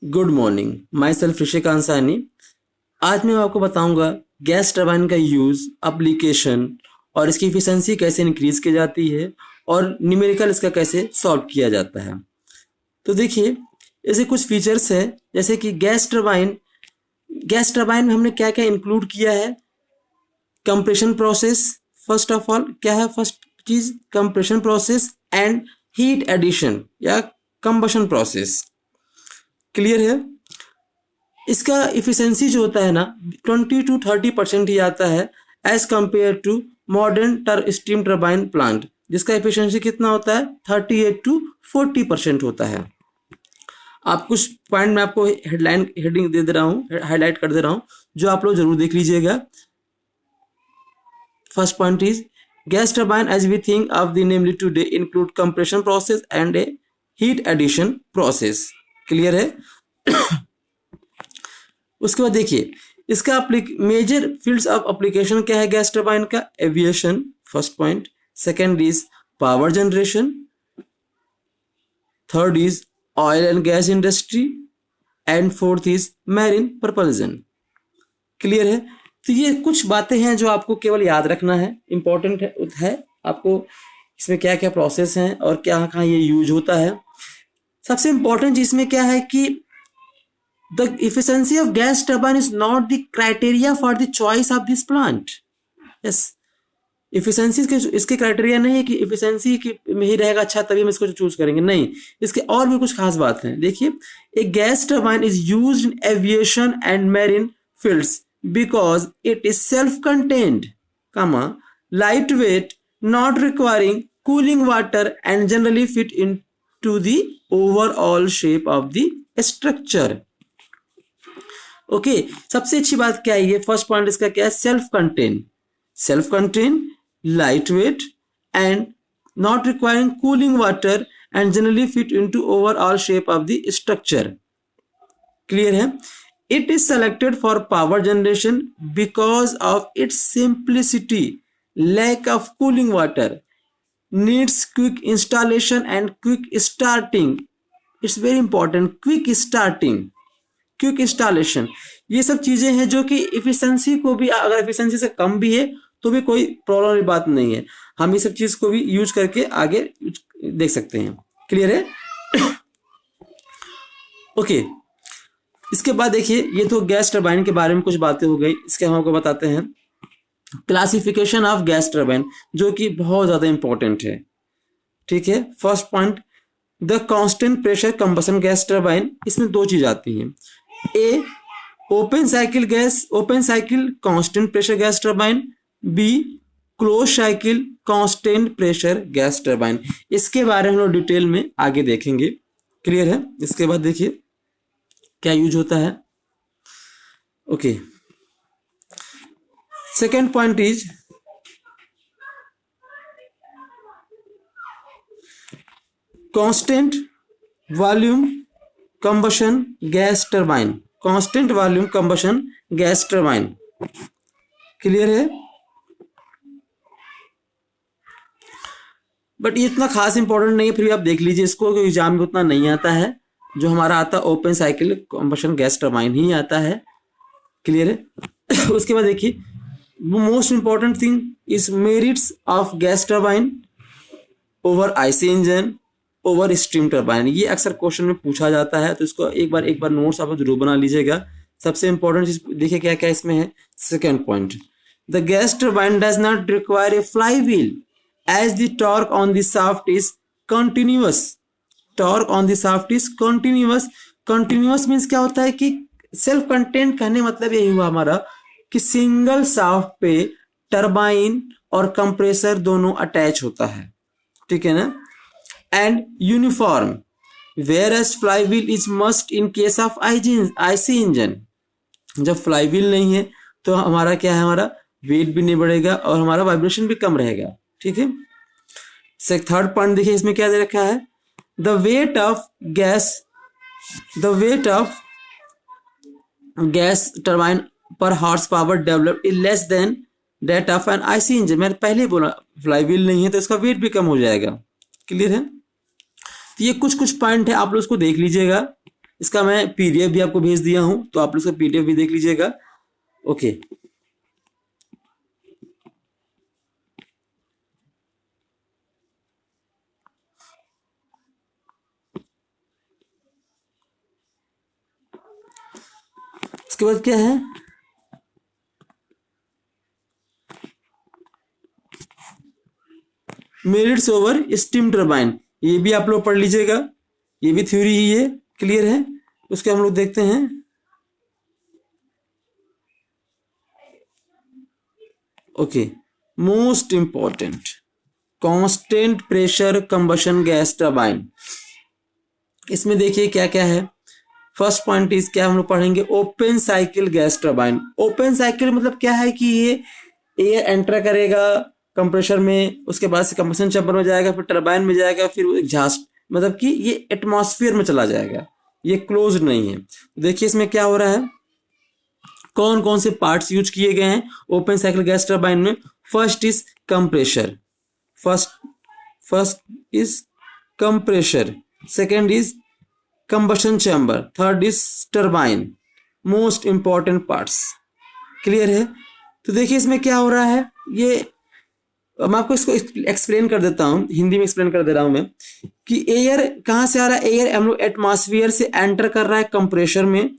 Good morning, my self Rishikant सानी। आज मैं आपको बताऊंगा गैस टरबाइन का यूज़, एप्लीकेशन और इसकी इफिशिएंसी कैसे इंक्रीज की जाती है और न्यूमेरिकल इसका कैसे सॉल्व किया जाता है। तो देखिए, ऐसे कुछ फीचर्स है जैसे कि गैस टरबाइन में हमने क्या क्या इंक्लूड किया है। Compression process, first of all क्या है, फर्स्ट चीज compression process and heat addition या कंबशन प्रोसेस। क्लियर है। इसका इफिशिएंसी जो होता है ना 20 to 30% ही आता है as compare to modern steam turbine plant, जिसका इफिशिएंसी कितना होता है 38 to 40% होता है। आप कुछ पॉइंट में आपको हेडिंग दे रहा हूँ, हाईलाइट कर दे रहा हूँ, जो आप लोग जरूर देख लीजिएगा। First point is gas turbine as we think of the namely today include compression process and a heat addition process. Clear है। उसके बाद देखिए, इसका मेजर फील्ड्स ऑफ एप्लीकेशन क्या है गैस टरबाइन का। Aviation first point, second is power generation, third is oil and gas industry and fourth is marine propulsion. Clear है। तो ये कुछ बातें हैं जो आपको केवल याद रखना है, इंपॉर्टेंट है आपको इसमें क्या क्या प्रोसेस हैं और क्या कहाँ ये यूज होता है। सबसे इंपॉर्टेंट चीज में क्या है कि the efficiency of gas turbine is not the criteria for the choice of this plant. yes, efficiency इसके क्राइटेरिया नहीं है कि इफिशिएंसी में ही रहेगा अच्छा तभी हम इसको चूज करेंगे, नहीं, इसके और भी कुछ खास बात है। देखिए, A gas turbine is used in aviation and marine fields because it is self contained, light weight, not requiring cooling water and generally fit in to the overall shape of the structure. Okay, सबसे अच्छी बात क्या है, ये first point इसका क्या है, self contain, light weight and not requiring cooling water and generally fit into overall shape of the structure. Clear है। It is selected for power generation because of its simplicity, lack of cooling water, needs quick installation and quick starting. It's very important, quick installation. ये सब चीजें हैं जो कि efficiency को भी, अगर इफिशिएंसी से कम भी है तो भी कोई प्रॉब्लम वाली बात नहीं है, हम ये सब चीज को भी यूज करके आगे देख सकते हैं। क्लियर है। ओके, इसके बाद देखिए, ये तो गैस टरबाइन के बारे में कुछ बातें हो गई। इसके हम आपको बताते हैं क्लासिफिकेशन ऑफ गैस टरबाइन, जो कि बहुत ज्यादा इंपॉर्टेंट है। ठीक है। First point, the constant pressure combustion gas turbine. इसमें दो चीज आती हैं, A open cycle constant pressure gas turbine, B close cycle constant pressure gas turbine. इसके बारे में हम लोग डिटेल में आगे देखेंगे। क्लियर है। इसके बाद देखिए क्या यूज होता है। Okay, second point is constant volume combustion gas turbine, constant volume combustion gas turbine. Clear है। बट ये इतना खास इंपॉर्टेंट नहीं है, फिर भी आप देख लीजिए इसको, क्योंकि एग्जाम में उतना नहीं आता है। जो हमारा आता है open cycle combustion gas turbine ही आता है। क्लियर है। उसके बाद देखिए, most important thing is merits of gas turbine over IC engine over steam turbine. ये अक्सर क्वेश्चन में पूछा जाता है, तो इसको एक बार नोट्स आप जरूर बना लीजिएगा। सबसे इंपॉर्टेंट चीज देखिए क्या क्या इसमें है। Second point, the gas turbine does not require a fly wheel as the torque on the shaft is continuous. Torque on the shaft is continuous. Continuous means क्या होता है कि सेल्फ कंटेंट कहने मतलब यही हुआ हमारा कि सिंगल शाफ्ट पे टरबाइन और कंप्रेसर दोनों अटैच होता है। ठीक है ना। And uniform, whereas flywheel is must in case of IC engine. जब फ्लाईव्हील नहीं है तो हमारा क्या है, हमारा वेट भी नहीं बढ़ेगा और हमारा वाइब्रेशन भी कम रहेगा। ठीक है। थर्ड पॉइंट देखिए, इसमें क्या दे रखा है, the weight of gas turbine per horse power develop is less than that of an IC engine. मैंने पहले ही बोला फ्लाईव्हील नहीं है तो इसका वेट भी कम हो जाएगा। क्लियर है। तो ये कुछ पॉइंट है, आप लोग उसको देख लीजिएगा। इसका मैं पीडीएफ भी आपको भेज दिया हूं, तो आप लोग इसका पीडीएफ भी देख लीजिएगा। ओके, इसके बाद क्या है, मेरिट्स ओवर स्टीम टरबाइन, ये भी आप लोग पढ़ लीजिएगा, ये भी थ्योरी ही है, क्लियर है। उसके हम लोग देखते हैं। Okay, most important, constant pressure combustion gas turbine. इसमें देखिए क्या क्या है। फर्स्ट पॉइंट इज क्या हम लोग पढ़ेंगे, open cycle gas turbine. Open cycle मतलब क्या है कि ये एयर एंटर करेगा कंप्रेसर में, उसके बाद से कंप्रेशन चैम्बर में जाएगा, फिर टरबाइन में जाएगा, फिर एग्जॉस्ट, मतलब कि ये एटमॉस्फेयर में चला जाएगा, ये क्लोज्ड नहीं है। देखिए इसमें क्या हो रहा है, कौन कौन से पार्ट्स यूज किए गए हैं ओपन साइकिल गैस टरबाइन में। First is compressor, first is compressor, second is combustion chamber, third is turbine, most important parts, clear है। तो देखिए इसमें क्या हो रहा है, ये मैं आपको इसको एक्सप्लेन कर देता हूं, हिंदी में एक्सप्लेन कर दे रहा हूं मैं, कि एयर कहां से आ रहा है, एयर हम लोग एटमॉस्फेयर से एंटर कर रहा है कंप्रेशर में।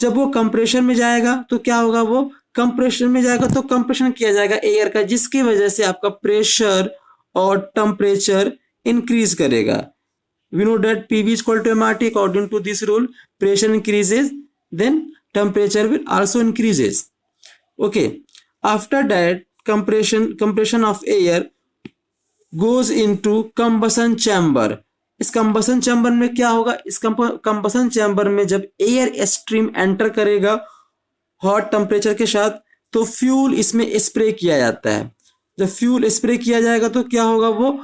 जब वो कंप्रेशर में जाएगा तो क्या होगा, वो कंप्रेशर में जाएगा तो कंप्रेशन किया जाएगा एयर का, जिसकी वजह से आपका प्रेशर और टेम्परेचर इंक्रीज करेगा। We know that PV is equal to MRT. According to this rule, pressure increases, then temperature will also increases. Okay. After that, compression of air goes into combustion chamber. इस combustion chamber में क्या होगा, इस combustion chamber में जब air stream enter करेगा hot temperature के साथ, तो फ्यूल इसमें स्प्रे किया जाता है। जब फ्यूल स्प्रे किया जाएगा तो क्या होगा, वो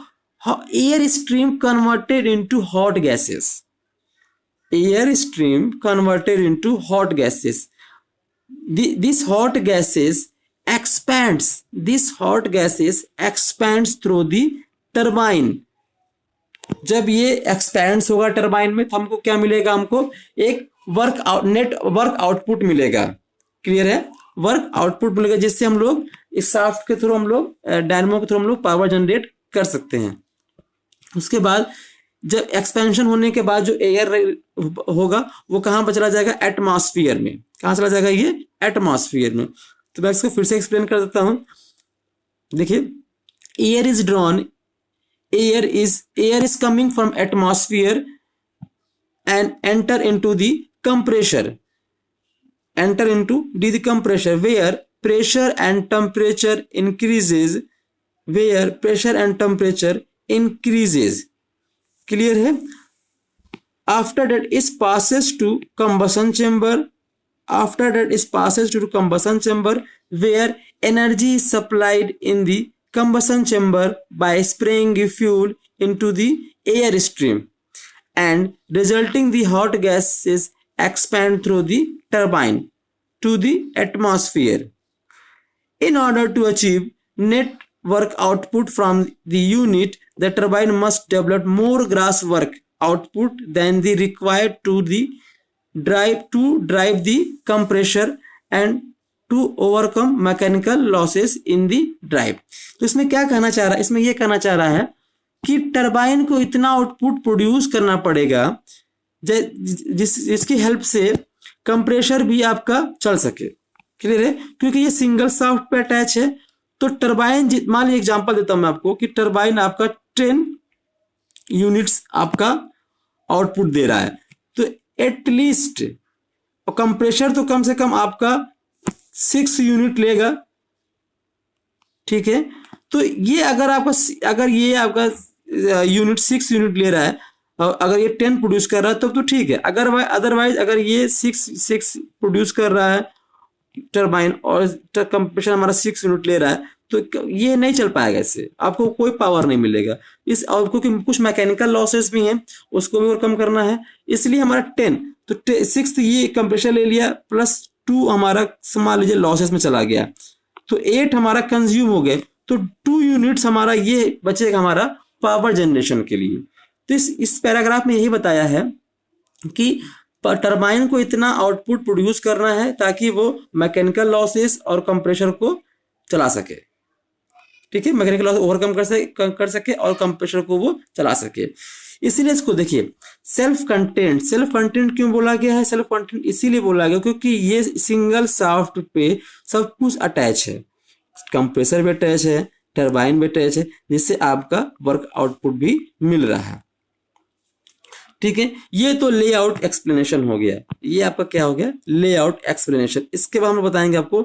air stream converted into hot gases, air stream converted into hot gases. This hot gases expands through the turbine. जब ये एक्सपैंड्स होगा टरबाइन में, तो हमको क्या मिलेगा, हमको एक नेट वर्क आउटपुट मिलेगा, क्लियर है, वर्क आउटपुट मिलेगा, जिससे हम लोग इस शाफ्ट के थ्रू, हम लोग डायनेमो के थ्रू हम लोग पावर जनरेट कर सकते हैं। उसके बाद जब एक्सपेंशन होने के बाद जो एयर होगा वो कहां पर चला जाएगा, एटमॉस्फेयर में। कहां चला जाएगा, ये एटमॉस्फेयर में। तो मैं इसको फिर से एक्सप्लेन कर देता हूं। देखिए, air is drawn, air is coming from atmosphere and enter into the compressor, where pressure and temperature increases, clear है। after that it passes to combustion chamber, where energy is supplied in the combustion chamber by spraying the fuel into the air stream, and resulting the hot gases expand through the turbine to the atmosphere. In order to achieve net work output from the unit, the turbine must develop more gross work output than the required to drive the compressor and to overcome mechanical losses in the drive. तो इसमें क्या कहना चाह रहा है, इसमें यह कहना चाह रहा है कि टरबाइन को इतना आउटपुट प्रोड्यूस करना पड़ेगा जिसकी हेल्प से कंप्रेसर भी आपका चल सके, क्लियर है, क्योंकि ये सिंगल शाफ्ट पे अटैच है। तो टरबाइन, मान लीजिए एग्जांपल देता हूं मैं आपको कि टरबाइन आपका 10 यूनिट्स आपका आउटपुट दे रहा है, तो एटलीस्ट, और कंप्रेसर तो कम से कम आपका 6 यूनिट लेगा, ठीक है। तो ये अगर ये आपका यूनिट 6 यूनिट ले रहा है और अगर ये 10 प्रोड्यूस कर रहा है तब तो ठीक है। अदरवाइज अगर ये 6 प्रोड्यूस कर रहा है टरबाइन और कंप्रेसर हमारा 6 यूनिट ले रहा है, तो ये नहीं चल पाएगा, इससे आपको कोई पावर नहीं मिलेगा। और क्योंकि कुछ मैकेनिकल लॉसेस भी हैं, उसको भी और कम करना है, इसलिए हमारा 10, तो 6 ये कंप्रेसर ले लिया प्लस 2 हमारा मान लीजिए लॉसेस में चला गया, तो 8 हमारा कंज्यूम हो गए, तो 2 यूनिट्स हमारा ये बचेगा हमारा पावर जनरेशन के लिए। तो इस पैराग्राफ में यही बताया है कि टरबाइन को इतना आउटपुट प्रोड्यूस करना है ताकि वो मैकेनिकल लॉसेस और कंप्रेशर को चला सके। ठीक है, मैकेनिकल लॉस ओवरकम कर सके और कंप्रेशर को वो चला सके। इसीलिए इसको देखिए सेल्फ कंटेंट क्यों बोला गया है? सेल्फ कंटेंट इसीलिए बोला गया क्योंकि ये सिंगल शाफ्ट पे सब कुछ अटैच है, कंप्रेसर भी अटैच है, टरबाइन भी अटैच है, जिससे आपका वर्क आउटपुट भी मिल रहा है। ठीक है, ये तो लेआउट एक्सप्लेनेशन हो गया। ये आपका क्या हो गया? Layout explanation. इसके बाद हम बताएंगे आपको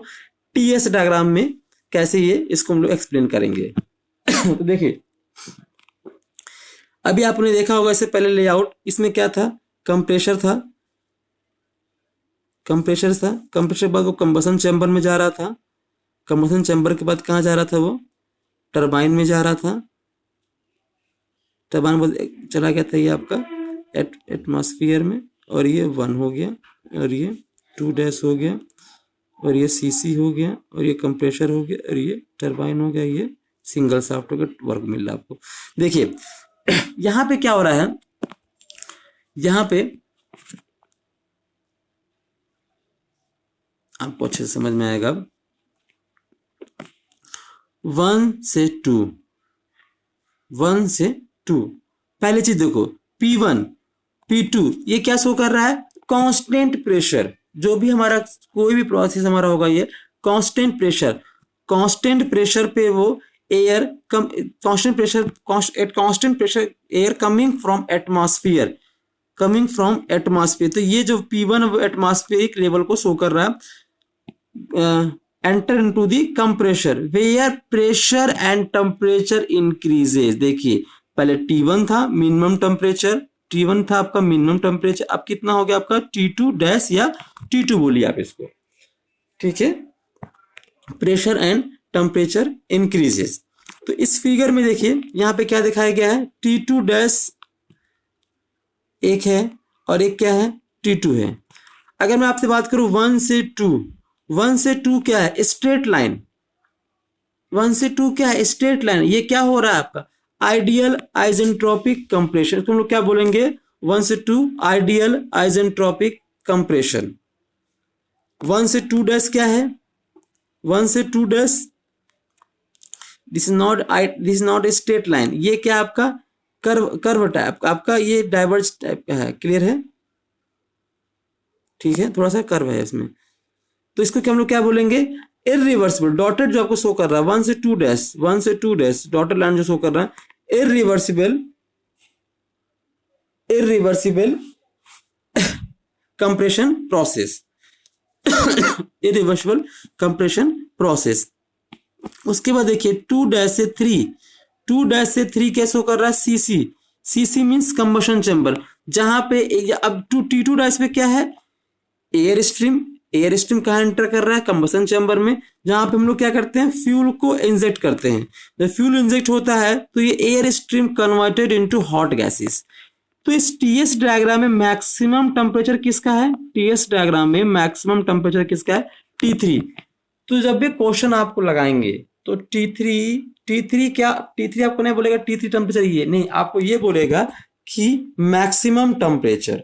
टीएस डायग्राम में कैसे ये इसको हम लोग एक्सप्लेन करेंगे। तो देखिए अभी आपने देखा होगा इससे पहले लेआउट, इसमें क्या था? कंप्रेशर था, कंप्रेशर बाद वो कंबसन चैम्बर में जा रहा था, कंबसन चैम्बर के बाद कहाँ जा रहा था? वो टरबाइन में जा रहा था, टरबाइन बाद चला गया था ये आपका एटमॉस्फेयर में, और ये 1 हो गया, और ये 2' हो गया, और ये सीसी हो गया, और ये कंप्रेशर हो गया, और ये टरबाइन हो गया, ये सिंगल शाफ्ट हो गया, वर्क मिल रहा है आपको। देखिए यहाँ पे क्या हो रहा है? यहाँ पे आपको अच्छे से समझ में आएगा। 1 से 2 पहले चीज देखो, P1 P2 ये क्या शो कर रहा है? Constant pressure. जो भी हमारा कोई भी प्रोसेस हमारा होगा ये कांस्टेंट प्रेशर पे वो air constant pressure air coming from atmosphere. तो ये जो P1 एटमॉस्फेरिक लेवल को शो कर रहा है, enter into the compressor where pressure and temperature increases. देखिए पहले T1 था मिनिमम टेम्परेचर, T1 था आपका मिनिमम टेम्परेचर, अब कितना हो गया आपका? T2 या T2 बोलिए आप इसको। ठीक है, प्रेशर एंड टेम्परेचर इंक्रीजेस। तो इस फिगर में देखिए यहाँ पे क्या दिखाया गया है? T2 एक है और एक क्या है? T2 है। अगर मैं आपसे बात करूं 1 से 2 क्या है? Straight line. 1 से 2 क्या है? Straight line. ये क्या हो रहा है आपका? Ideal isentropic compression. तुम लोग क्या बोलेंगे? 1 से 2 आइडियल आइसेंट्रोपिक कंप्रेशन। 1 से 2' क्या है? 1 से 2' this is not a straight line. ये क्या आपका? कर्व टाइप आपका, ये डाइवर्ज टाइप का है। क्लियर है? ठीक है, थोड़ा सा कर्व है इसमें, तो इसको हम लोग क्या बोलेंगे? इरिवर्सिबल। डॉटेड जो आपको शो कर रहा है 1 से 2' डॉटेड लाइन जो शो कर रहा है, इरिवर्सिबल कंप्रेशन प्रोसेस। उसके बाद देखिए 2' से 3 क्या शो कर रहा है? CC means combustion chamber. जहां पे अब T2' पे क्या है? एयर स्ट्रीम कहाँ एंटर कर रहा है? कंबशन चैम्बर में, जहां पे हम लोग क्या करते हैं? फ्यूल को इंजेक्ट करते हैं। जब फ्यूल इंजेक्ट होता है तो ये air stream converted into hot gases. तो इस टीएस डायग्राम में मैक्सिमम टेम्परेचर किसका है? T3। तो जब भी क्वेश्चन आपको लगाएंगे तो T3 आपको नहीं बोलेगा T3 टेम्परेचर ये नहीं, आपको ये बोलेगा कि मैक्सिमम टेम्परेचर।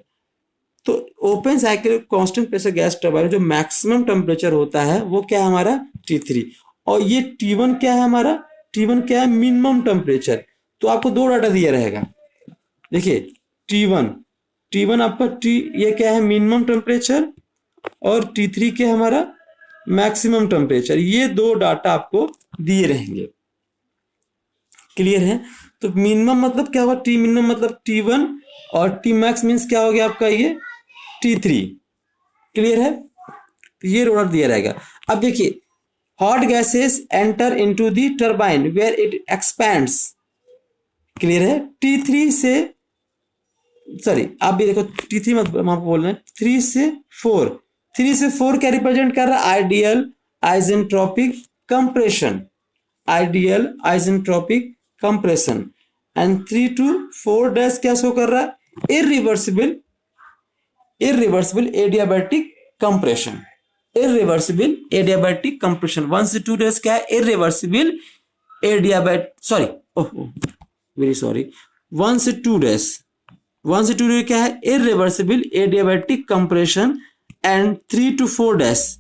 तो open cycle constant pressure gas turbine जो मैक्सिमम टेम्परेचर होता है वो क्या है हमारा? T3। और ये T1 क्या है हमारा? T1 क्या है? Minimum temperature. तो आपको 2 डाटा दिया रहेगा। देखिए T1 आपका ये क्या है? मिनिमम टेम्परेचर, और T3 क्या है हमारा? Maximum temperature. ये 2 डाटा आपको दिए रहेंगे। क्लियर है? तो मिनिमम मतलब क्या होगा? T मिनिमम मतलब T1, और T मैक्स मीन्स क्या हो गया आपका? ये T3। क्लियर है? तो ये रोड दिया रहेगा। अब देखिए hot gases enter into the turbine where it expands. Clear है? T3 से सॉरी आप भी देखो T3 मत हम आपको बोल रहे हैं 3 से 4 क्या रिप्रेजेंट कर रहा है? Ideal isentropic compression. And 3 to 4' क्या शो कर रहा है? Irreversible adiabatic compression. 1 से 2' क्या है? इरिवर्सिबल एडियाबैटिक 1 से 2' 1 से 2 क्या है, irreversible adiabatic compression, and 3 to 4 dash,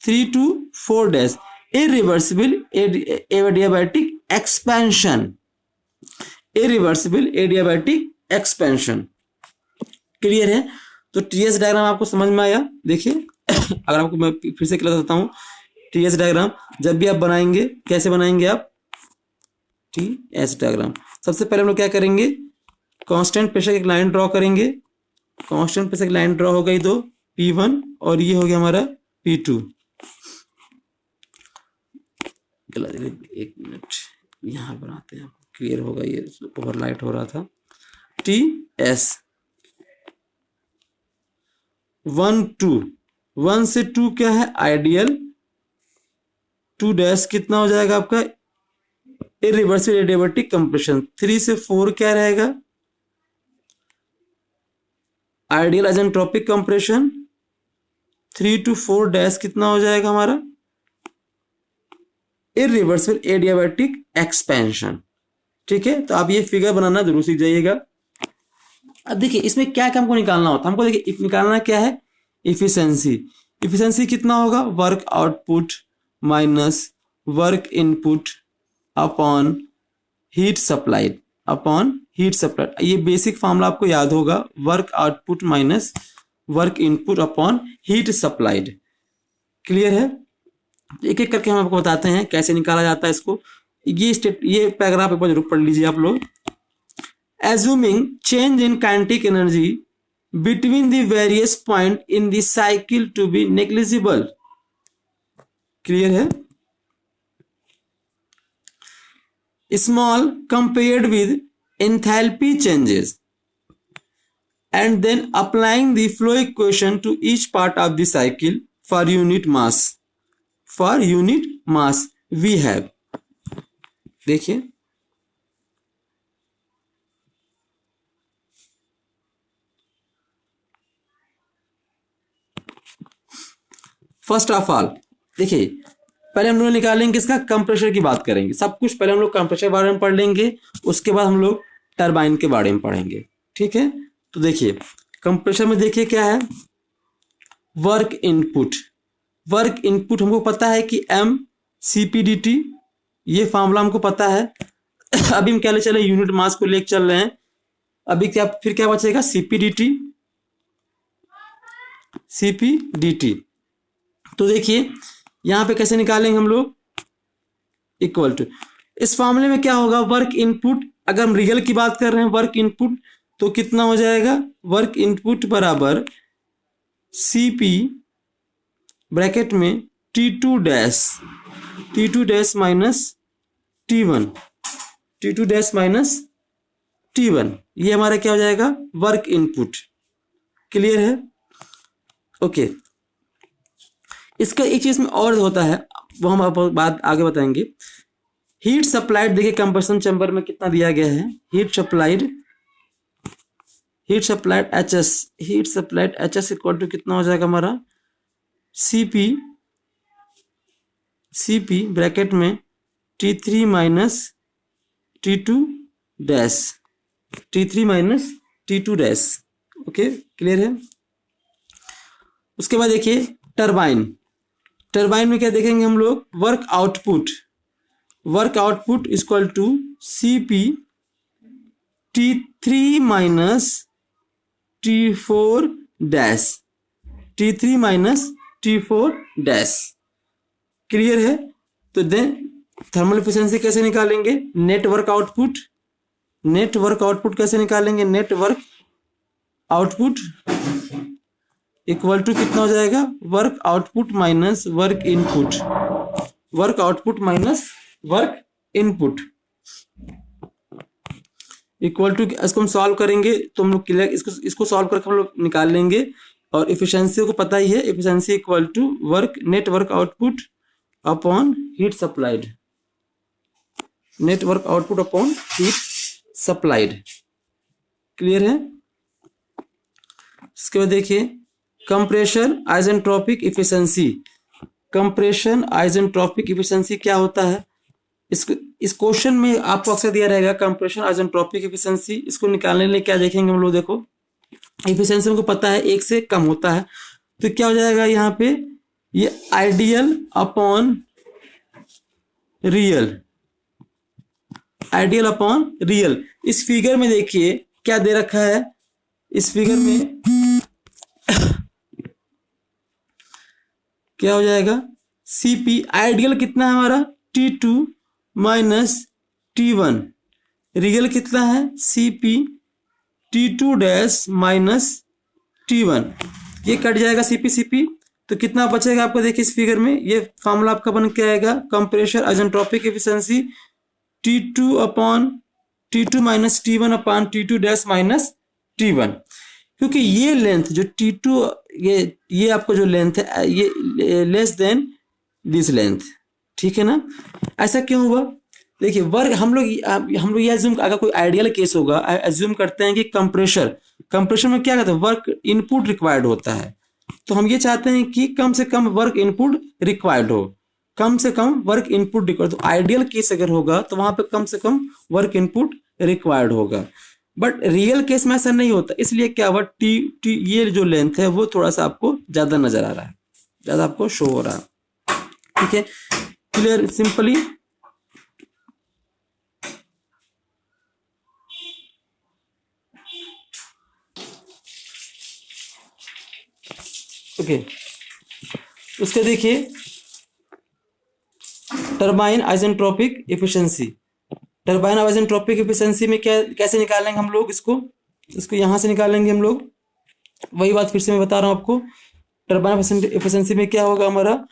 3 to 4 dash irreversible adiabatic expansion, irreversible adiabatic expansion. Clear है? तो टीएस डायग्राम आपको समझ में आया? देखिए अगर आपको मैं फिर से क्लियर करता हूँ, टीएस डायग्राम जब भी आप बनाएंगे, कैसे बनाएंगे आप टीएस डायग्राम? सबसे पहले हम लोग क्या करेंगे, कांस्टेंट प्रेशर की एक लाइन ड्रॉ करेंगे। कांस्टेंट प्रेशर की लाइन ड्रॉ हो गई तो P1 और ये हो गया हमारा P2। एक मिनट यहाँ बनाते हैं, क्लियर होगा, ये ओवर लाइट हो रहा था। TS 1 2, 1 से 2 क्या है, आइडियल। 2 डैश कितना हो जाएगा आपका, इरिवर्सिबल एडियाबैटिक कंप्रेशन। 3 से 4 क्या रहेगा, ideal isentropic compression. 3 to 4 dash कितना हो जाएगा हमारा, इरिवर्सिबल एडियाबैटिक एक्सपेंशन। ठीक है, तो आप ये फिगर बनाना जरूर सीख जाइएगा। अब देखिए इसमें क्या क्या हमको निकालना होता है, हमको देखिए निकालना क्या है, इफिशिएंसी। इफिशिएंसी कितना होगा, work output minus work input upon heat supplied, upon heat supplied. ये बेसिक फॉर्मूला आपको याद होगा, work output minus work input upon heat supplied. Clear है? एक एक करके हम आपको बताते हैं कैसे निकाला जाता है इसको। ये पैराग्राफ एक बार जरूर पढ़ लीजिए आप लोग। Assuming change in kinetic energy between the various point in the cycle to be negligible. Clear है? Small compared with enthalpy changes, and then applying the flow equation to each part of the cycle for unit mass, for unit mass we have, देखिए first of all देखिए पहले हम लोग निकालेंगे किसका, compressor की बात करेंगे। सब कुछ पहले हम लोग कंप्रेशर के बारे में पढ़ लेंगे, उसके बाद हम लोग टरबाइन के बारे में पढ़ेंगे। ठीक है, तो देखिए कंप्रेशर में देखिए क्या है, वर्क इनपुट। वर्क इनपुट हमको पता है कि m CPDT, ये फॉर्मूला हमको पता है। अभी हम क्या ले चले, यूनिट मास को लेकर चल रहे हैं। अभी क्या फिर क्या बचेगा, CPDT। तो देखिए यहां पे कैसे निकालेंगे हम लोग, इक्वल टू, इस फॉर्मूले में क्या होगा, वर्क इनपुट, अगर हम रियल की बात कर रहे हैं वर्क इनपुट तो कितना हो जाएगा, वर्क इनपुट बराबर CP ब्रैकेट में T2 डैश माइनस T1, ये हमारा क्या हो जाएगा, वर्क इनपुट। क्लियर है? ओके, इसका एक चीज में और होता है, वो हम आपको बात आगे बताएंगे। हीट सप्लाइड देखिए कंप्रेशन चैम्बर में कितना दिया गया है, heat supplied HS equal to कितना हो जाएगा हमारा, CP ब्रैकेट में T3 minus T2 dash. Okay, clear है? उसके बाद देखिए टरबाइन में क्या देखेंगे हम लोग, work output equal to CP T3 minus T4 dash. Clear है? तो देन थर्मल एफिशिएंसी कैसे निकालेंगे, नेटवर्क आउटपुट कैसे निकालेंगे, नेटवर्क आउटपुट इक्वल टू कितना हो जाएगा, work output minus work input equal to, इसको हम सॉल्व करेंगे तो हम लोग क्लियर, इसको सॉल्व करके हम लोग निकाल लेंगे। और इफिशिएंसी को पता ही है, efficiency equal to net work output upon heat supplied. Clear है? इसके बाद देखिए कंप्रेशन आइसेंट्रोपिक इफिशिएंसी क्या होता है, इस क्वेश्चन में आपको अक्सर दिया रहेगा कंप्रेशन आइसेंट्रोपिक एफिशिएंसी। इसको निकालने के लिए क्या देखेंगे हम लोग, देखो एफिशिएंसी हमको पता है 1 से कम होता है, तो क्या हो जाएगा यहाँ पे, ये ideal upon real, ideal upon real. इस फिगर में देखिए क्या दे रखा है, इस फिगर में क्या हो जाएगा, सीपी आइडियल कितना है हमारा T2 माइनस T1, रियल कितना है CP T2 dash minus T1। ये कट जाएगा सीपी सीपी, तो कितना बचेगा आपको, देखिए इस फिगर में ये फॉर्मूला आपका बन के आएगा compressor isentropic efficiency T2 upon T2 minus T1 upon T2 dash minus T1। क्योंकि ये लेंथ जो T2, ये आपको जो लेंथ है ये लेस देन दिस लेंथ, ठीक है ना। ऐसा क्यों हुआ, देखिए वर्क हम लोग ये एज्यूम, अगर कोई आइडियल केस होगा, एज्यूम करते हैं कि कंप्रेशन में क्या कहते हैं, वर्क इनपुट रिक्वायर्ड होता है, तो हम ये चाहते हैं कि कम से कम वर्क इनपुट रिक्वायर्ड हो, कम से कम वर्क इनपुट रिक्वायर्ड। तो आइडियल केस अगर होगा तो वहां पे कम से कम वर्क इनपुट रिक्वायर्ड होगा, बट रियल केस में ऐसा नहीं होता। इसलिए क्या हुआ, ये जो लेंथ है वो थोड़ा सा आपको ज्यादा नजर आ रहा है, ज्यादा आपको शो हो रहा है, ठीक है। Clear, simply okay. उसके देखिए turbine isentropic efficiency, turbine isentropic efficiency में क्या कैसे निकालेंगे हम लोग, इसको यहां से निकालेंगे हम लोग। वही बात फिर से मैं बता रहा हूं आपको, टरबाइन एफिशिएंसी में क्या होगा हमारा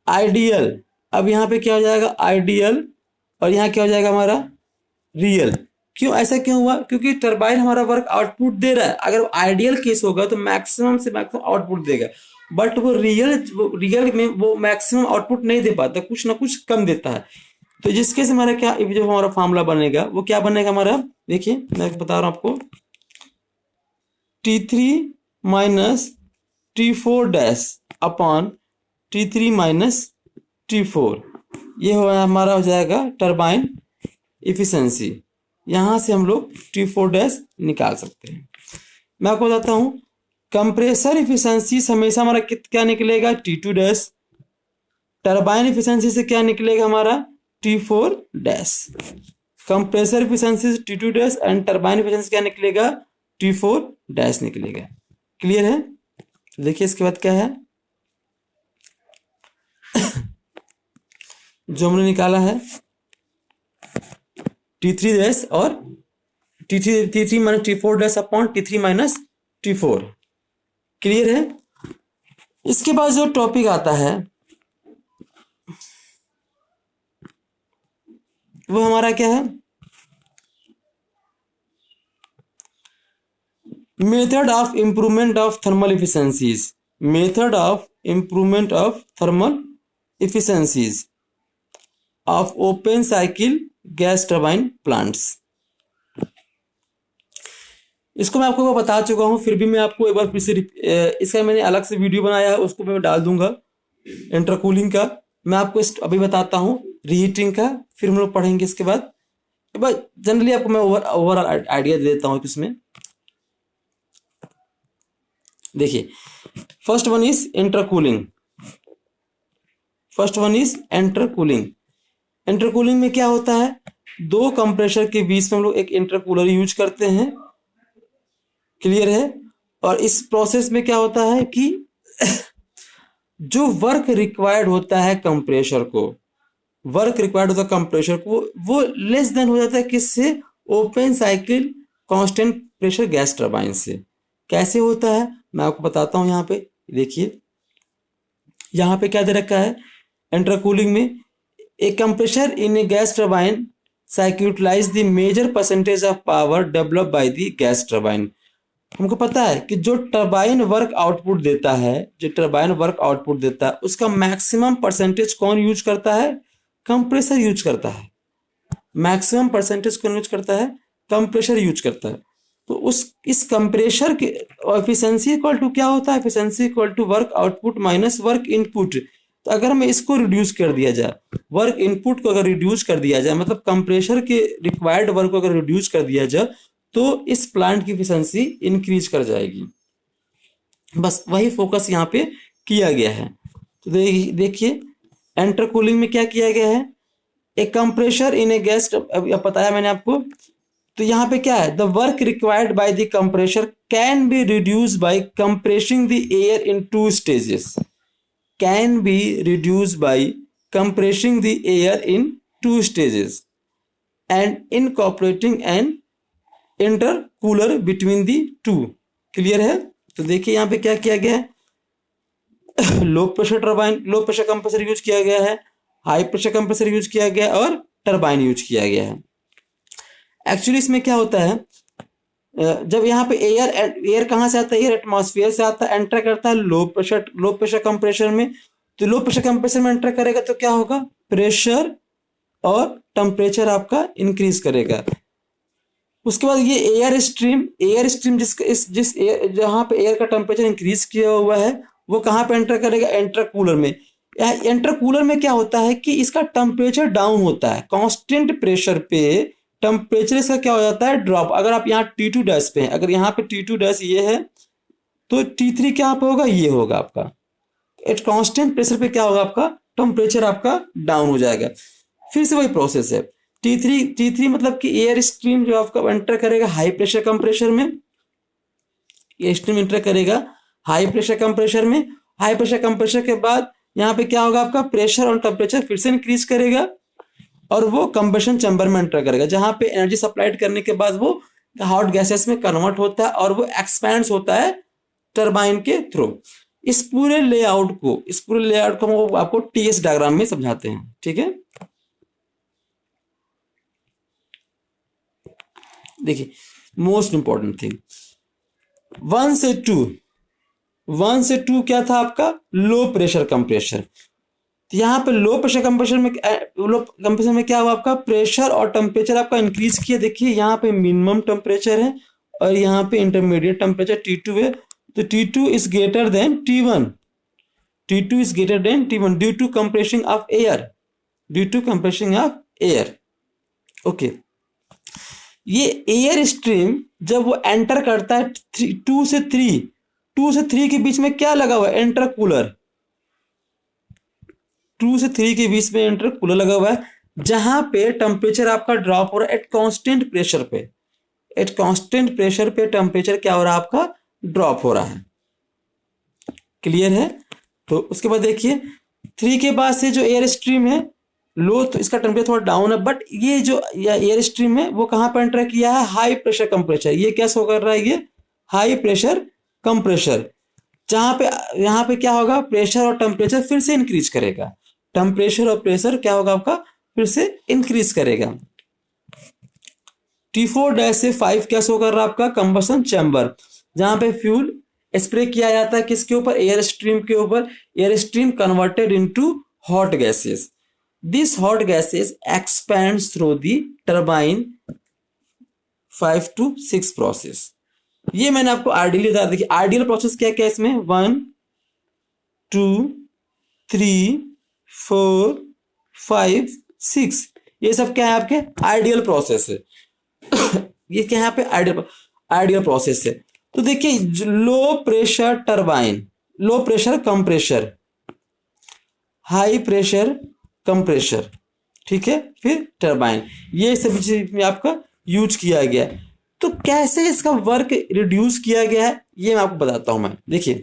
आइडियल, अब यहाँ पे क्या हो जाएगा आइडियल, और यहाँ क्या हो जाएगा हमारा रियल। क्यों, ऐसा क्यों हुआ, क्योंकि टरबाइन हमारा वर्क आउटपुट दे रहा है। अगर आइडियल केस होगा तो मैक्सिमम से मैक्सिमम आउटपुट देगा, बट वो रियल में वो मैक्सिमम आउटपुट नहीं दे पाता, कुछ ना कुछ कम देता है। तो जिसके से हमारा क्या, जो हमारा फार्मूला बनेगा वो क्या बनेगा हमारा, देखिए मैं बता रहा हूं आपको, T3 minus T4 dash upon T3 minus T4, ये हमारा हो जाएगा टरबाइन इफिशिएंसी। यहां से हम लोग T4 डैश निकाल सकते हैं। मैं आपको बताता हूं, कंप्रेसर इफिशिएंसी हमेशा हमारा क्या निकलेगा T2 डैश, टरबाइन इफिशिएंसी से क्या निकलेगा हमारा T4 dash. Compressor efficiency T2 dash and turbine efficiency क्या निकलेगा T4 डैश निकलेगा। क्लियर है, देखिए इसके बाद क्या है जो हमने निकाला है T3 डैश और T3 minus T4 dash upon T3 minus T4। Clear है। इसके बाद जो टॉपिक आता है वो हमारा क्या है, method of improvement of thermal efficiencies, method of improvement of thermal efficiencies of open cycle gas turbine plants. इसको मैं आपको बता चुका हूं, फिर भी मैं आपको एक बार फिर से इसका मैंने अलग से वीडियो बनाया है, उसको मैं डाल दूंगा। इंटरकूलिंग का मैं आपको अभी बताता हूं, रीहीटिंग का फिर हम लोग पढ़ेंगे इसके बाद। जनरली आपको मैं ओवरऑल आइडिया दे देता हूं इसमें। देखिए first one is intercooling, first one is intercooling. Intercooling में क्या होता है, दो कंप्रेसर के बीच में हम लोग एक इंटरकूलर यूज करते हैं। क्लियर है। और इस प्रोसेस में क्या होता है कि जो वर्क रिक्वायर्ड होता है कंप्रेसर को, वर्क रिक्वायर्ड होता है कंप्रेसर को, वो लेस देन हो जाता है किससे, open cycle constant pressure gas turbine से। कैसे होता है मैं आपको बताता हूं। यहाँ पे देखिए, यहाँ पे क्या दे रखा है, इंटरकूलिंग में a compressor in a gas turbine cycle utilize the major percentage of power develop by the gas turbine. हमको पता है कि जो टरबाइन वर्क आउटपुट देता है, जो टरबाइन वर्क आउटपुट देता है उसका मैक्सिमम परसेंटेज कौन यूज करता है, कंप्रेसर यूज करता है। मैक्सिमम परसेंटेज कौन यूज करता है, कंप्रेसर यूज करता है। तो इस कंप्रेसर के एफिशिएंसी इक्वल टू क्या होता है, efficiency equal to work output minus work input. तो तो अगर हमें इसको रिड्यूस कर दिया जाए, वर्क इनपुट को अगर रिड्यूस कर दिया जाए, मतलब कंप्रेशर के रिक्वायर्ड वर्क को अगर रिड्यूस कर दिया जाए, तो इस प्लांट की एफिशिएंसी इंक्रीज कर जाएगी। बस वही फोकस यहाँ पे किया गया है। तो देखिए इंटरकूलिंग में क्या किया गया है, ए कंप्रेशर इन ए गैस, अब बताया मैंने आपको। तो यहाँ पे क्या है, the work required by the compressor can be reduce by compressing the air in 2 stages, can be reduce by compressing the air in 2 stages and incorporating an intercooler between the 2। Clear है? तो देखिए यहाँ पे क्या किया गया है, low pressure turbine, low pressure compressor use किया गया है, हाई प्रेशर कंप्रेसर यूज किया गया है और टरबाइन यूज किया गया है। एक्चुअली इसमें क्या होता है, जब यहाँ पे एयर कहाँ से आता है, एयर एटमॉस्फेयर से आता है, एंटर करता है लो प्रेशर कंप्रेसर में। तो लो प्रेशर कंप्रेसर में एंटर करेगा तो क्या होगा, प्रेशर और टेम्परेचर आपका इंक्रीज करेगा। उसके बाद ये एयर स्ट्रीम जिस जहाँ पे एयर का टेम्परेचर इंक्रीज किया हुआ है वो कहाँ पे एंटर करेगा, इंटरकूलर में। इंटरकूलर में क्या होता है कि इसका टेम्परेचर डाउन होता है, कांस्टेंट प्रेशर पे टेम्परेचर इसका क्या हो जाता है, ड्रॉप। अगर आप यहाँ T2 डैश पे हैं, अगर यहाँ पे T2 डैश ये है तो T3 क्या पे होगा, ये होगा आपका। एट कांस्टेंट प्रेशर पे क्या होगा, आपका टेम्परेचर आपका डाउन हो जाएगा। फिर से वही प्रोसेस है, T3 मतलब कि एयर स्ट्रीम जो आपका एंटर करेगा हाई प्रेशर कंप्रेसर में, एयर स्ट्रीम एंटर करेगा हाई प्रेशर कंप्रेसर में। हाई प्रेशर कंप्रेसर के बाद यहाँ पे क्या होगा, आपका प्रेशर और टेम्परेचर फिर से इंक्रीज करेगा और वो कंबशन चैम्बर में एंटर करेगा, जहाँ पे एनर्जी सप्लाइड करने के बाद वो हॉट गैसेस में कन्वर्ट होता है और वो एक्सपैंड्स होता है टरबाइन के थ्रू। इस पूरे लेआउट को हम आपको TS डायग्राम में समझाते हैं, ठीक है। देखिए मोस्ट इंपॉर्टेंट थिंग, 1 से 2 क्या था आपका, लो प्रेशर कंप्रेसर। तो यहाँ पे लो प्रेशर कंप्रेसर में क्या हुआ, आपका प्रेशर और टेम्परेचर आपका इंक्रीज किया। देखिए यहाँ पे मिनिमम टेम्परेचर है और यहाँ पे इंटरमीडिएट टेम्परेचर T2 है। तो T2 is greater than T1, T2 is greater than T1 due to compressing of air, okay. ये एयर स्ट्रीम जब वो एंटर करता है 2 से 3 के बीच में क्या लगा हुआ है, इंटरकूलर। 2 से 3 के बीच में इंटरकूलर लगा हुआ है, जहां पे टेम्परेचर आपका ड्रॉप हो रहा है एट कांस्टेंट प्रेशर पे। एट कांस्टेंट प्रेशर पे टेम्परेचर क्या हो रहा है, आपका ड्रॉप हो रहा है। क्लियर है? तो उसके बाद देखिए 3 के बाद से जो एयर स्ट्रीम है लो, तो इसका टेम्परेचर थोड़ा डाउन है, बट ये जो एयर स्ट्रीम है वो कहां पर एंटर किया है, हाई प्रेशर कंप्रेसर। ये क्या शो कर रहा है, ये हाई प्रेशर कंप्रेसर, जहां पे यहाँ पे क्या होगा, प्रेशर और टेम्परेचर फिर से इंक्रीज करेगा। टेम्परेचर और प्रेशर क्या होगा आपका, फिर से इंक्रीज करेगा। T4 से 5 क्या शो कर रहा है, आपका कंबशन चैम्बर, जहां पे फ्यूल स्प्रे किया जाता है किसके ऊपर, एयर स्ट्रीम के ऊपर। Air stream converted into hot gases, this hot gases expands through the turbine 5 to 6 process. ये मैंने आपको आइडियल बता। देखिए आइडियल प्रोसेस क्या क्या है इसमें, 1 2 3 4 5 6, ये सब क्या है आपके आइडियल प्रोसेस है। ये क्या है यहाँ पे आइडियल प्रोसेस है। तो देखिए लो pressure turbine, low pressure compressor, high pressure compressor, ठीक है, फिर टरबाइन, ये सब चीज में आपका यूज किया गया है। तो कैसे इसका वर्क रिड्यूस किया गया है ये मैं आपको बताता हूं। मैं देखिए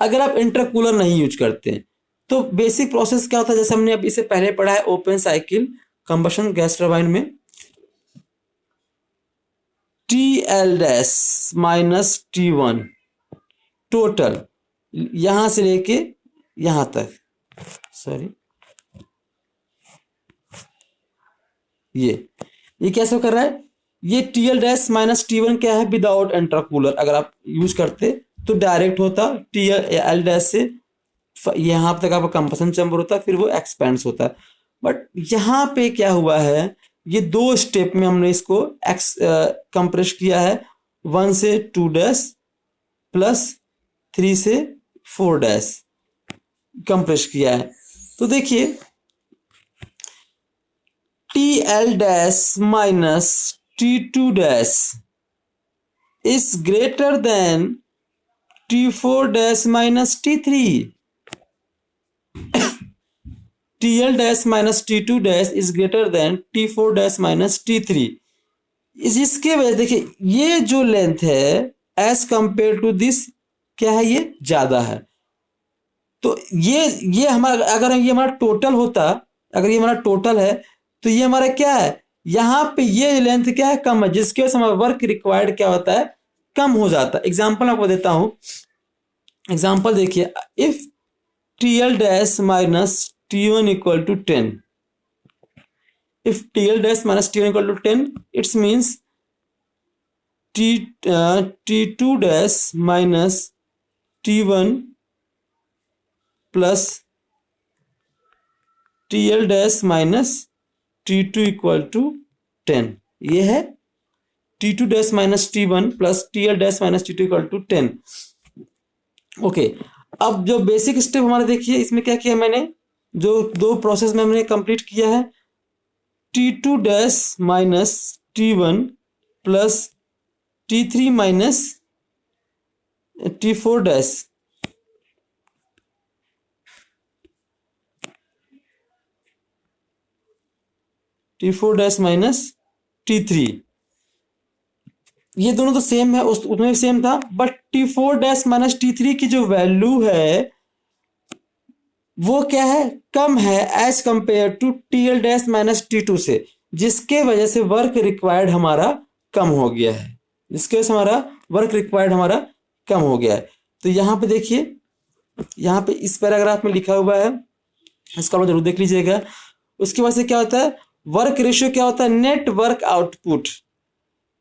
अगर आप इंटरकूलर नहीं यूज करते हैं तो बेसिक प्रोसेस क्या होता है, जैसे हमने अब इसे पहले पढ़ा है open cycle combustion gas turbine में, TL- माइनस T1 टोटल यहां से लेके यहां तक, सॉरी ये कैसे कर रहा है, ये TL- माइनस T1 क्या है, विदाउट इंटरकूलर। अगर आप यूज करते तो डायरेक्ट होता TL- से यहां तक आपका कंबशन चैम्बर होता, फिर वो एक्सपेंड्स होता। बट यहाँ पे क्या हुआ है, ये 2 स्टेप में हमने इसको कंप्रेस किया है, 1 से 2 डैश प्लस 3 से 4 डैश। कंप्रेस किया है। तो देखिए TL dash minus T2 dash is greater then T4 dash minus T3। TL dash minus T2 dash is greater then T4 dash minus T3। इसके वजह देखिए ये जो लेंथ है एज कंपेयर टू दिस क्या है, ये ज्यादा है। तो ये हमारा अगर ये हमारा टोटल होता, अगर ये हमारा टोटल है तो ये हमारा क्या है, यहाँ पे ये लेंथ क्या है, कम है, जिसकी वजह से हमारा वर्क रिक्वायर्ड क्या होता है, कम हो जाता है। एग्जाम्पल आपको देता हूं, एग्जाम्पल देखिए, if TL dash minus T1 equal to 10, if TL dash minus T1 equal to 10, it means T2 dash minus T1 plus TL dash minus T2 equal to 10। ये है T2 dash minus T1 plus TL dash minus T2 equal to 10। Okay, अब जो basic step हमारे देखिए इसमें क्या किया मैंने, जो दो प्रोसेस में हमने कंप्लीट किया है, T2 dash minus T1 plus T3 minus T4 dash, T4 dash minus T3, ये दोनों तो सेम है, उसमें भी सेम था, but T4 dash minus T3 की जो वैल्यू है वो क्या है, कम है as compare to TL dash minus T2 से, जिसके वजह से वर्क रिक्वायर्ड हमारा कम हो गया है, जिसके वजह से हमारा वर्क रिक्वायर्ड हमारा कम हो गया है। तो यहाँ पे देखिए, यहाँ पे इस पैराग्राफ में लिखा हुआ है, इसका आप जरूर देख लीजिएगा। उसके बाद से क्या होता है, वर्क रेशियो क्या होता है, net work output,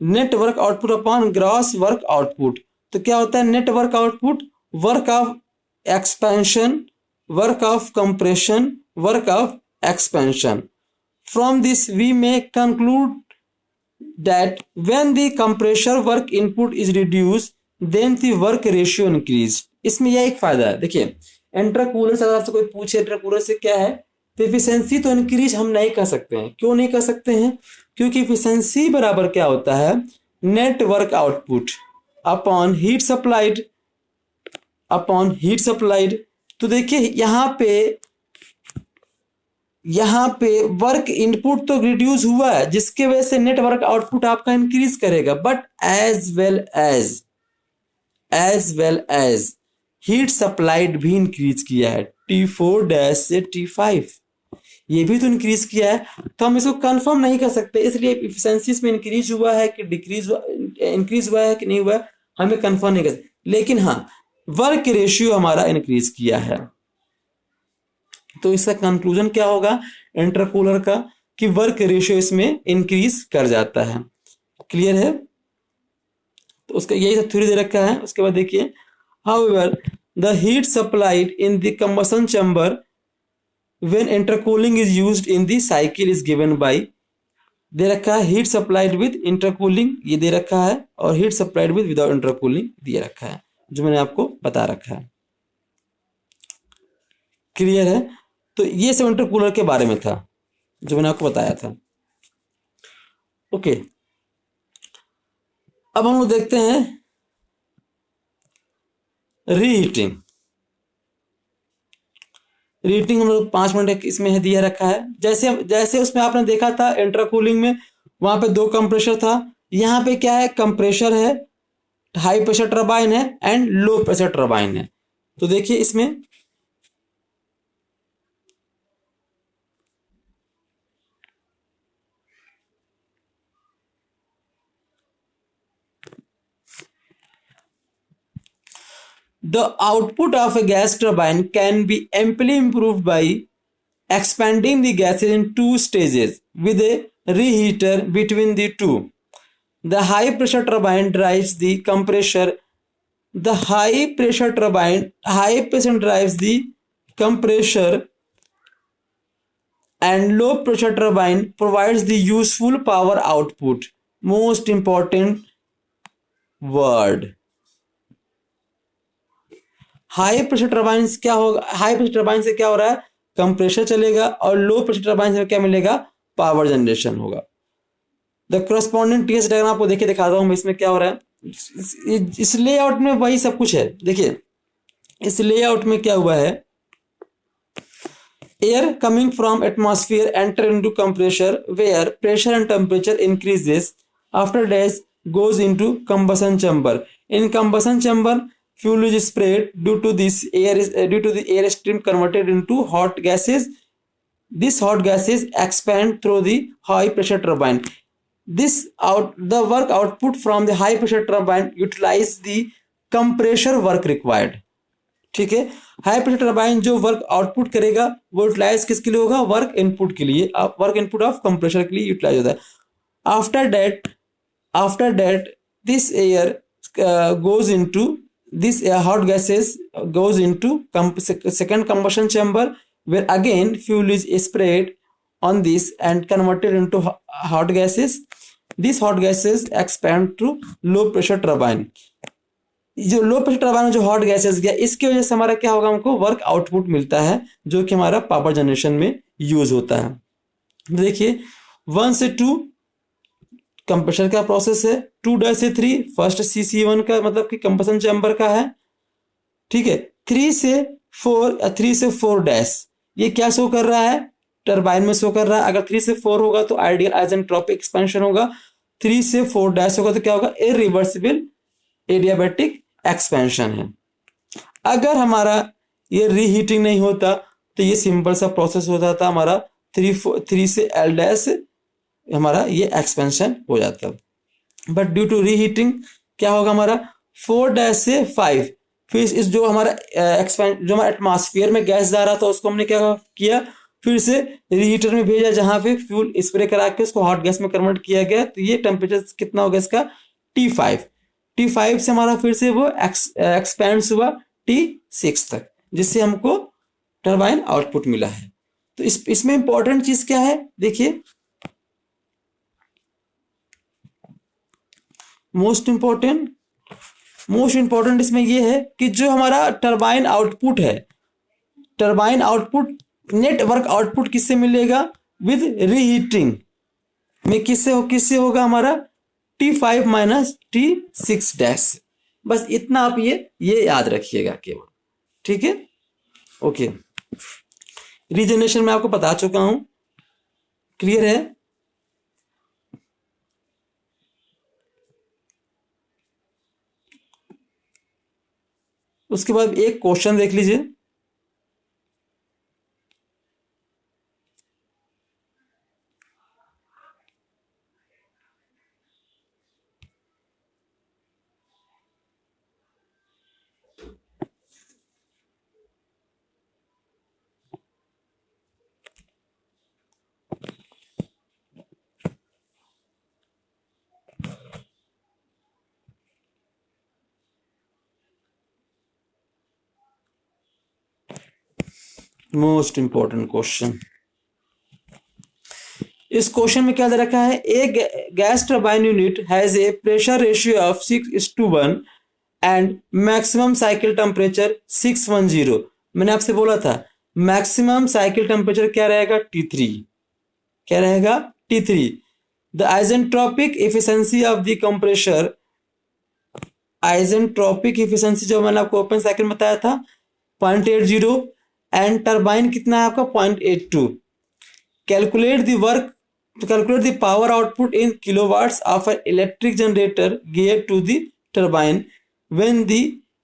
net work output upon gross work output. तो क्या होता है net work output, work of expansion, work of compression, work of expansion. From this we may conclude that when the compressor work input is reduced then the work ratio increase। इसमें यह एक फायदा है, देखिए इंटरकूलर से अगर आपसे कोई पूछे इंटरकूलर से क्या है, तो एफिशिएंसी तो इंक्रीज हम नहीं कर सकते हैं। क्यों नहीं कर सकते हैं, क्योंकि एफिशिएंसी बराबर क्या होता है, net work output upon heat supplied, upon heat supplied. तो देखिए यहाँ पे वर्क इनपुट तो रिड्यूस हुआ है, जिसके वजह से नेट वर्क आउटपुट आपका इंक्रीज करेगा, but as well as heat supplied भी इंक्रीज किया है, T4 डैश से T5 ये भी तो इंक्रीज किया है। तो हम इसको कंफर्म नहीं कर सकते, इसलिए एफिशिएंसी में इंक्रीज हुआ है कि डिक्रीज, इंक्रीज हुआ है कि नहीं हुआ है, हमें कंफर्म नहीं कर सकते। लेकिन हाँ, वर्क रेशियो हमारा इंक्रीज किया है। तो इसका कंक्लूजन क्या होगा इंटरकूलर का, कि वर्क रेशियो इसमें इंक्रीज कर जाता है। क्लियर है, तो उसका यही सब थ्योरी दे रखा है। उसके बाद देखिए, however the heat supplied in the combustion chamber when intercooling is used in the cycle is given by, दे रखा है हीट सप्लाइड विद इंटरकूलिंग, ये दे रखा है, और heat supplied with without intercooling दिए रखा है, जो मैंने आपको बता रखा है। क्लियर है, तो ये सब इंटरकूलर के बारे में था जो मैंने आपको बताया था। ओके, अब हम लोग देखते हैं रीहीटिंग। रीहीटिंग हम लोग 5 मिनट इसमें है दिया रखा है। जैसे उसमें आपने देखा था इंटरकूलिंग में, वहां पे 2 कंप्रेसर था, यहाँ पे क्या है, कंप्रेसर है, हाई प्रेशर टरबाइन है एंड लो प्रेशर टरबाइन है। तो देखिए इसमें the output of a gas turbine can be amply improved by expanding the gases in 2 stages with a reheater between the two. The high pressure turbine drives the compressor. The high pressure drives the compressor, and low pressure turbine provides the useful power output. Most important word. High pressure turbine क्या होगा, high pressure turbine से क्या हो रहा है, compressor चलेगा, और लो pressure turbine से क्या मिलेगा, पावर जनरेशन होगा। द करस्पॉन्डिंग टीएस डायग्राम आपको देखिए दिखाता हूँ मैं, इसमें क्या हो रहा है। इस लेआउट में वही सब कुछ है। देखिए इस लेआउट में क्या हुआ है, air coming from atmosphere enter into compressor where pressure and temperature increases, after that goes into combustion chamber. In combustion chamber fuel is sprayed due to this air is due to the air stream converted into hot gases. This hot gases expand through the high pressure turbine. The work output from the high pressure turbine utilize the compressor work required. ठीक है, high pressure turbine जो work output करेगा वो utilise किसके लिए होगा, work input के लिए, वर्क इनपुट ऑफ कंप्रेसर के लिए यूटिलाइज होता है। After that this air goes into this hot gases goes into second combustion chamber where again fuel is spread on this and converted into hot gases. These hot gases expand to low pressure turbine. जो लो pressure turbine में जो hot gases गया, इसकी वजह से हमारा क्या होगा, हमको वर्क आउटपुट मिलता है जो कि हमारा पावर जनरेशन में यूज होता है। देखिए 1 से 2 कंप्रेसर का प्रोसेस है, 2 से 3 फर्स्ट CC1 का मतलब कि कंप्रेशन चैम्बर का है, ठीक है। 3 से 4 डैश ये क्या शो कर रहा है, टरबाइन में शो कर रहा है। अगर 3 से 4 होगा तो आइडियल आइसेंट्रोपिक एक्सपेंशन होगा, 3 से 4 डैश होगा तो क्या होगा, इरिवर्सिबल एडियाबैटिक एक्सपेंशन है। अगर हमारा ये रीहीटिंग नहीं होता तो ये सिंपल सा प्रोसेस होता था, हमारा 3 से L डैश हमारा ये एक्सपेंशन हो जाता। बट ड्यू टू रीहीटिंग क्या होगा, हमारा 4 डैश से 5, फिर इस जो हमारा जो हमारा एटमॉस्फेयर में गैस जा रहा था उसको हमने क्या किया, फिर से रीहीटर में भेजा जहां पे फ्यूल स्प्रे करा के उसको हॉट गैस में कन्वर्ट किया गया। तो ये टेम्परेचर कितना होगा इसका, T5 से हमारा फिर से वो एक्सपेंड्स हुआ T6 तक, जिससे हमको टरबाइन आउटपुट मिला है। तो इसमें इंपॉर्टेंट चीज क्या है, देखिए मोस्ट इंपॉर्टेंट इसमें ये है कि जो हमारा टरबाइन आउटपुट है, turbine output net work output किससे मिलेगा, विद रीहीटिंग में किससे होगा हमारा T5 माइनस T6 डैश। बस इतना आप ये याद रखिएगा केवल, ठीक है। ओके, रीजनरेशन में आपको बता चुका हूं, क्लियर है। उसके बाद एक क्वेश्चन देख लीजिए, मोस्ट इंपॉर्टेंट क्वेश्चन। इस क्वेश्चन में क्या दे रखा है, a gas turbine unit has a pressure ratio of 6:1 and maximum cycle temperature 610। मैंने आपसे बोला था मैक्सिमम साइकिल टेम्परेचर क्या रहेगा, T3, क्या रहेगा, T3। The isentropic efficiency of the compressor, isentropic efficiency जो मैंने आपको ओपन साइकिल में बताया था 0.80 एंड टरबाइन कितना है आपका 0.82। Calculate the power output in kilowatts of an electric generator gear to the turbine when the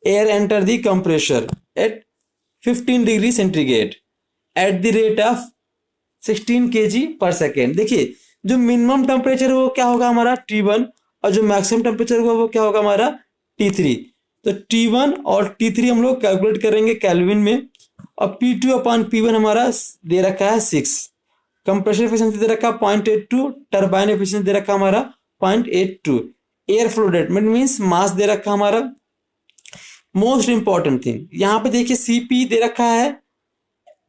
air enter the compressor at 15 degree centigrade at the rate of 16 kg per second. देखिए जो minimum temperature वो क्या होगा हमारा T1, और जो maximum temperature होगा वो क्या होगा हमारा T3। तो T1 और T3 हम लोग कैलकुलेट करेंगे केल्विन में, और P2/P1 हमारा दे रखा है 6, कंप्रेसर एफिशिएंसी दे रखा है 0.82, टरबाइन एफिशिएंसी दे रखा हमारा 0.82, air flow rate means mass दे रखा हमारा। मोस्ट इंपॉर्टेंट थिंग यहाँ पे देखिए CP दे रखा है,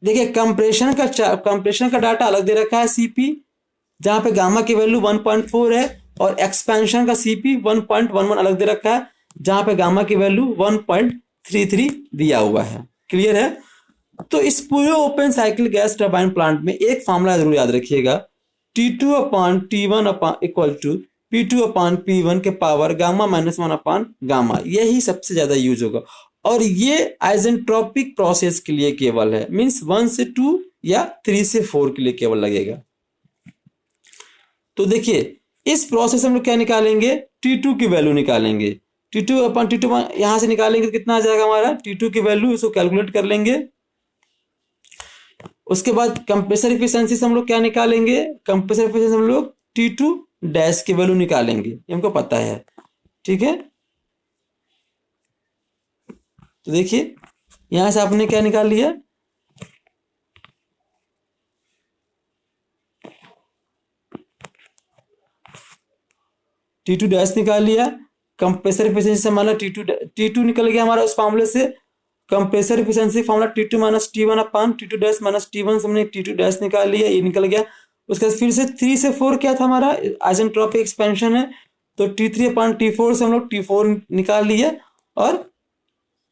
देखिए कंप्रेशन का डाटा अलग दे रखा है CP, जहाँ पे गामा की वैल्यू 1.4 है, और एक्सपेंशन का CP 1.11 अलग दे रखा है, जहाँ पे गामा की वैल्यू 1.3 33 दिया हुआ है। क्लियर है? तो इस पूरे open cycle gas turbine plant में एक फॉर्मूला जरूर याद रखिएगा, T2 upon T1 upon equal to P2 upon P1 के power gamma minus 1 upon gamma, यही सबसे ज्यादा यूज होगा। और ये आइसेंट्रोपिक प्रोसेस के लिए केवल है, मीन्स 1 से 2 या 3 से 4 के लिए केवल लगेगा। तो देखिए इस प्रोसेस हम लोग क्या निकालेंगे, T2 की वैल्यू निकालेंगे। T2 अपॉन T2 यहां से निकालेंगे तो कितना आ जाएगा हमारा T2 की वैल्यू, इसको कैलकुलेट कर लेंगे। उसके बाद कंप्रेसर एफिशिएंसी से हम लोग क्या निकालेंगे, कंप्रेसर एफिशिएंसी हम लोग T2 डैश की वैल्यू निकालेंगे, ये हमको पता है। ठीक है, तो देखिए यहां से आपने क्या निकाल लिया, T2 डैश निकाल लिया। कंप्रेसर एफिशिएंसी से हमारा T2 निकल गया हमारा उस फॉर्मूले से। Compressor efficiency formula T2 minus T1 upon T2 dash minus T1 से हमने T2 डैश निकाल लिया, ये निकल गया। उसके बाद फिर से 3 से 4 क्या था हमारा, आइसेंट्रोपिक एक्सपेंशन है, तो T3 अपॉन T4 से हम लोग T4 निकाल लिया, और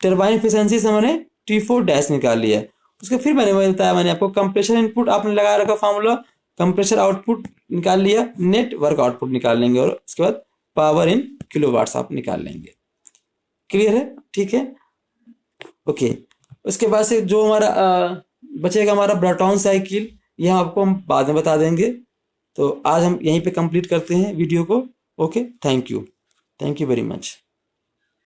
टरबाइन एफिशिएंसी से हमने T4 डैश निकाल लिया। उसके फिर मैंने बताया, मैंने आपको कंप्रेशर इनपुट आपने लगा रखा फॉर्मूला, कंप्रेशर आउटपुट निकाल लिया, नेट वर्क आउटपुट निकाल लेंगे, और उसके बाद पावर इन किलोवाट्स आप निकाल लेंगे। क्लियर है? ठीक है, ओके। उसके बाद से जो हमारा बचेगा हमारा ब्राटॉन साइकिल, यह आपको हम बाद में बता देंगे। तो आज हम यहीं पे कंप्लीट करते हैं वीडियो को। Okay, thank you very much.